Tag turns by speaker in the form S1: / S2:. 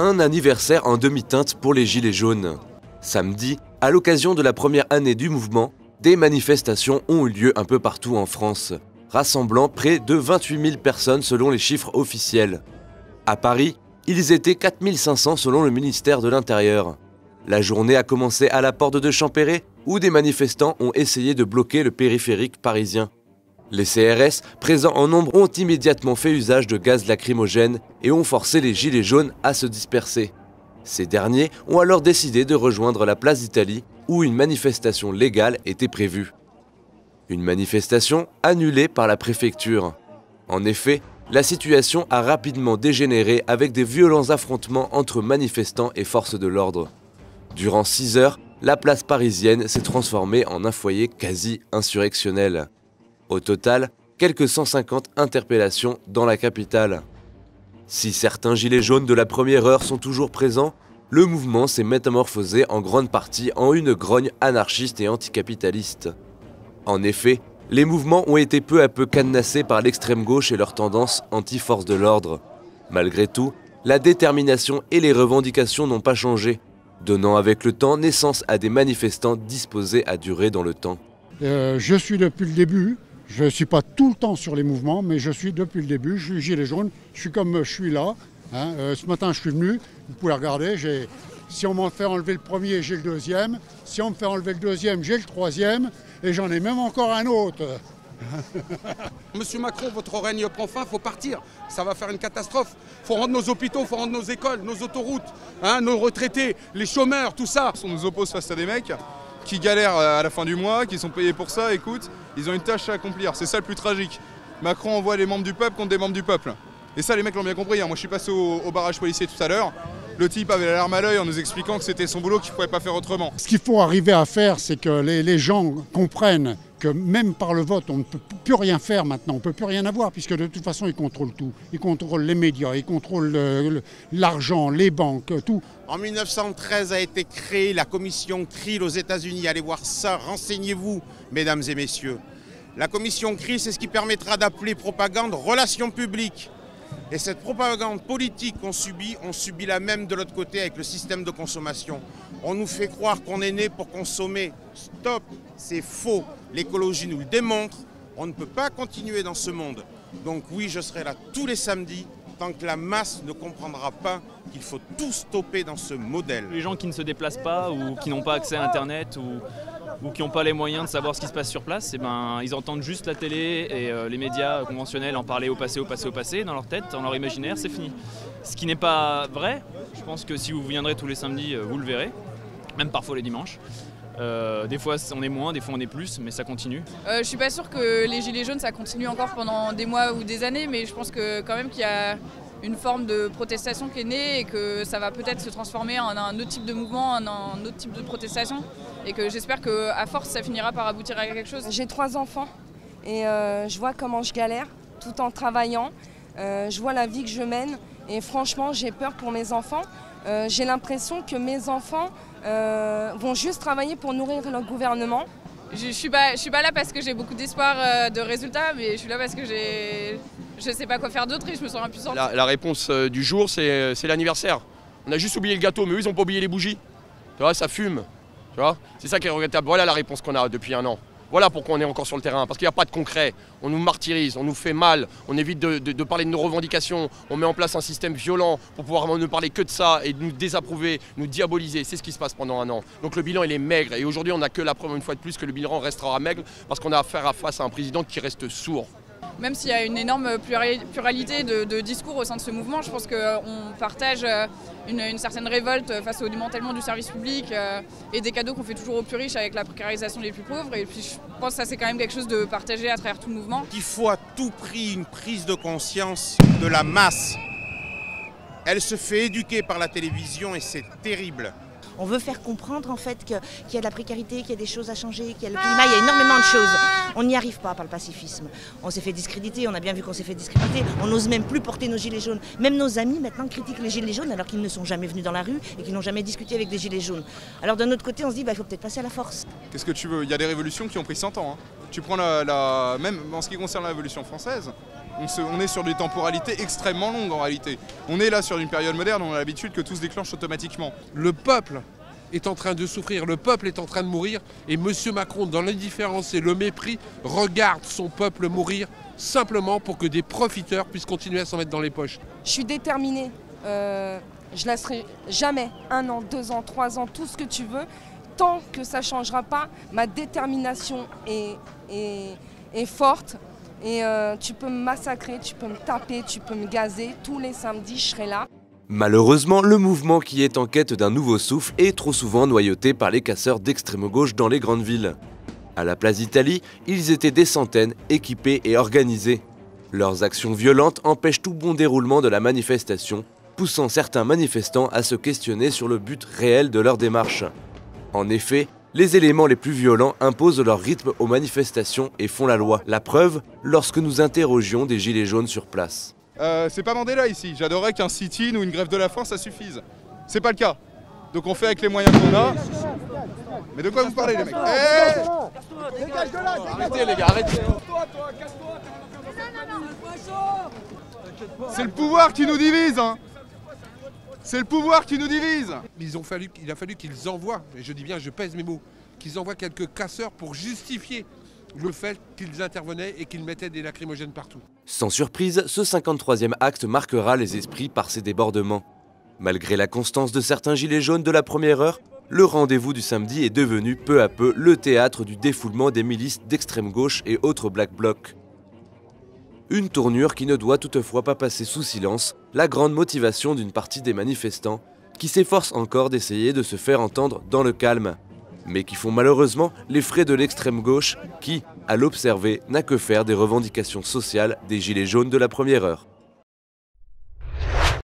S1: Un anniversaire en demi-teinte pour les Gilets jaunes. Samedi, à l'occasion de la première année du mouvement, des manifestations ont eu lieu un peu partout en France, rassemblant près de 28 000 personnes selon les chiffres officiels. À Paris, ils étaient 4 500 selon le ministère de l'Intérieur. La journée a commencé à la porte de Champéret, où des manifestants ont essayé de bloquer le périphérique parisien. Les CRS, présents en nombre, ont immédiatement fait usage de gaz lacrymogène et ont forcé les Gilets jaunes à se disperser. Ces derniers ont alors décidé de rejoindre la place d'Italie, où une manifestation légale était prévue. Une manifestation annulée par la préfecture. En effet, la situation a rapidement dégénéré avec des violents affrontements entre manifestants et forces de l'ordre. Durant 6 heures, la place parisienne s'est transformée en un foyer quasi insurrectionnel. Au total, quelques 150 interpellations dans la capitale. Si certains gilets jaunes de la première heure sont toujours présents, le mouvement s'est métamorphosé en grande partie en une grogne anarchiste et anticapitaliste. En effet, les mouvements ont été peu à peu cadenassés par l'extrême gauche et leurs tendances anti-force de l'ordre. Malgré tout, la détermination et les revendications n'ont pas changé, donnant avec le temps naissance à des manifestants disposés à durer dans le temps.
S2: Je suis depuis le début, je ne suis pas tout le temps sur les mouvements, mais je suis depuis le début, je suis gilet jaune, je suis comme je suis là. Ce matin je suis venu, vous pouvez regarder, si on m'en fait enlever le premier, j'ai le deuxième, si on me fait enlever le deuxième, j'ai le troisième, et j'en ai même encore un autre.
S3: Monsieur Macron, votre règne prend fin, il faut partir. Ça va faire une catastrophe. Il faut rendre nos hôpitaux, il faut rendre nos écoles, nos autoroutes, nos retraités, les chômeurs, tout ça.
S4: On nous oppose face à des mecs qui galèrent à la fin du mois, qui sont payés pour ça. Écoute, ils ont une tâche à accomplir. C'est ça le plus tragique. Macron envoie les membres du peuple contre des membres du peuple. Et ça, les mecs l'ont bien compris. Moi, je suis passé au barrage policier tout à l'heure. Le type avait la larme à l'œil en nous expliquant que c'était son boulot, qu'il ne pouvait pas faire autrement.
S2: Ce qu'il faut arriver à faire, c'est que les gens comprennent que même par le vote, on ne peut plus rien faire maintenant, on ne peut plus rien avoir, puisque de toute façon, ils contrôlent tout. Ils contrôlent les médias, ils contrôlent l'argent, les banques, tout.
S5: En 1913 a été créée la commission Krill aux États-Unis. Allez voir ça, renseignez-vous, mesdames et messieurs. La commission Krill, c'est ce qui permettra d'appeler propagande relations publiques. Et cette propagande politique qu'on subit, on subit la même de l'autre côté avec le système de consommation. On nous fait croire qu'on est né pour consommer. Stop, c'est faux. L'écologie nous le démontre. On ne peut pas continuer dans ce monde. Donc oui, je serai là tous les samedis tant que la masse ne comprendra pas qu'il faut tout stopper dans ce modèle.
S6: Les gens qui ne se déplacent pas ou qui n'ont pas accès à Internet ou qui n'ont pas les moyens de savoir ce qui se passe sur place, ils entendent juste la télé et les médias conventionnels en parler au passé, dans leur tête, dans leur imaginaire, c'est fini. Ce qui n'est pas vrai, je pense que si vous viendrez tous les samedis, vous le verrez, même parfois les dimanches. Des fois on est moins, des fois on est plus, mais ça continue.
S7: Je suis pas sûre que les gilets jaunes ça continue encore pendant des mois ou des années, mais je pense que quand même qu'il y a une forme de protestation qui est née et que ça va peut-être se transformer en un autre type de mouvement, en un autre type de protestation, et que j'espère qu'à force ça finira par aboutir à quelque chose.
S8: J'ai 3 enfants et je vois comment je galère tout en travaillant, je vois la vie que je mène et franchement j'ai peur pour mes enfants. J'ai l'impression que mes enfants vont juste travailler pour nourrir leur gouvernement.
S7: Je suis pas là parce que j'ai beaucoup d'espoir de résultats, mais je suis là parce que je sais pas quoi faire d'autre et je me sens impuissante.
S9: La réponse du jour, c'est l'anniversaire. On a juste oublié le gâteau, mais eux, ils n'ont pas oublié les bougies. Tu vois, ça fume. Tu vois, c'est ça qui est regrettable. Voilà la réponse qu'on a depuis 1 an. Voilà pourquoi on est encore sur le terrain, parce qu'il n'y a pas de concret. On nous martyrise, on nous fait mal, on évite de parler de nos revendications, on met en place un système violent pour pouvoir ne parler que de ça et de nous désapprouver, nous diaboliser. C'est ce qui se passe pendant 1 an. Donc le bilan il est maigre et aujourd'hui on n'a que la preuve une fois de plus que le bilan restera maigre parce qu'on a affaire face à un président qui reste sourd.
S7: Même s'il y a une énorme pluralité de discours au sein de ce mouvement, je pense qu'on partage une certaine révolte face au démantèlement du service public et des cadeaux qu'on fait toujours aux plus riches avec la précarisation des plus pauvres. Et puis je pense que ça c'est quand même quelque chose de partagé à travers tout le mouvement.
S5: Il faut à tout prix une prise de conscience de la masse. Elle se fait éduquer par la télévision et c'est terrible.
S10: On veut faire comprendre en fait qu'il y a de la précarité, qu'il y a des choses à changer, qu'il y a le climat, il y a énormément de choses. On n'y arrive pas par le pacifisme. On s'est fait discréditer, on a bien vu qu'on s'est fait discréditer. On n'ose même plus porter nos gilets jaunes. Même nos amis maintenant critiquent les gilets jaunes alors qu'ils ne sont jamais venus dans la rue et qu'ils n'ont jamais discuté avec des gilets jaunes. Alors d'un autre côté on se dit il faut peut-être passer à la force.
S4: Qu'est-ce que tu veux? Il y a des révolutions qui ont pris 100 ans. Tu prends même en ce qui concerne la Révolution française, On est sur des temporalités extrêmement longues en réalité. On est là sur une période moderne, on a l'habitude que tout se déclenche automatiquement.
S11: Le peuple est en train de souffrir, le peuple est en train de mourir et M. Macron, dans l'indifférence et le mépris, regarde son peuple mourir simplement pour que des profiteurs puissent continuer à s'en mettre dans les poches.
S8: Je suis déterminée, je laisserai jamais 1 an, 2 ans, 3 ans, tout ce que tu veux. Tant que ça ne changera pas, ma détermination est forte. Et tu peux me massacrer, tu peux me taper, tu peux me gazer. Tous les samedis, je serai là.
S1: Malheureusement, le mouvement qui est en quête d'un nouveau souffle est trop souvent noyauté par les casseurs d'extrême gauche dans les grandes villes. À la place d'Italie, ils étaient des centaines, équipés et organisés. Leurs actions violentes empêchent tout bon déroulement de la manifestation, poussant certains manifestants à se questionner sur le but réel de leur démarche. En effet, les éléments les plus violents imposent leur rythme aux manifestations et font la loi. La preuve, lorsque nous interrogions des gilets jaunes sur place.
S4: C'est pas Mandela ici, j'adorerais qu'un sit-in ou une grève de la faim ça suffise. C'est pas le cas. Donc on fait avec les moyens qu'on a. Mais de quoi vous parlez les mecs?
S9: Arrêtez les gars, arrêtez.
S4: C'est le pouvoir qui nous divise hein. C'est le pouvoir qui nous divise.
S11: Il a fallu qu'ils envoient, et je dis bien, je pèse mes mots, qu'ils envoient quelques casseurs pour justifier le fait qu'ils intervenaient et qu'ils mettaient des lacrymogènes partout.
S1: Sans surprise, ce 53e acte marquera les esprits par ses débordements. Malgré la constance de certains gilets jaunes de la première heure, le rendez-vous du samedi est devenu peu à peu le théâtre du défoulement des milices d'extrême gauche et autres Black Blocs. Une tournure qui ne doit toutefois pas passer sous silence la grande motivation d'une partie des manifestants qui s'efforcent encore d'essayer de se faire entendre dans le calme, mais qui font malheureusement les frais de l'extrême gauche qui, à l'observer, n'a que faire des revendications sociales des gilets jaunes de la première heure.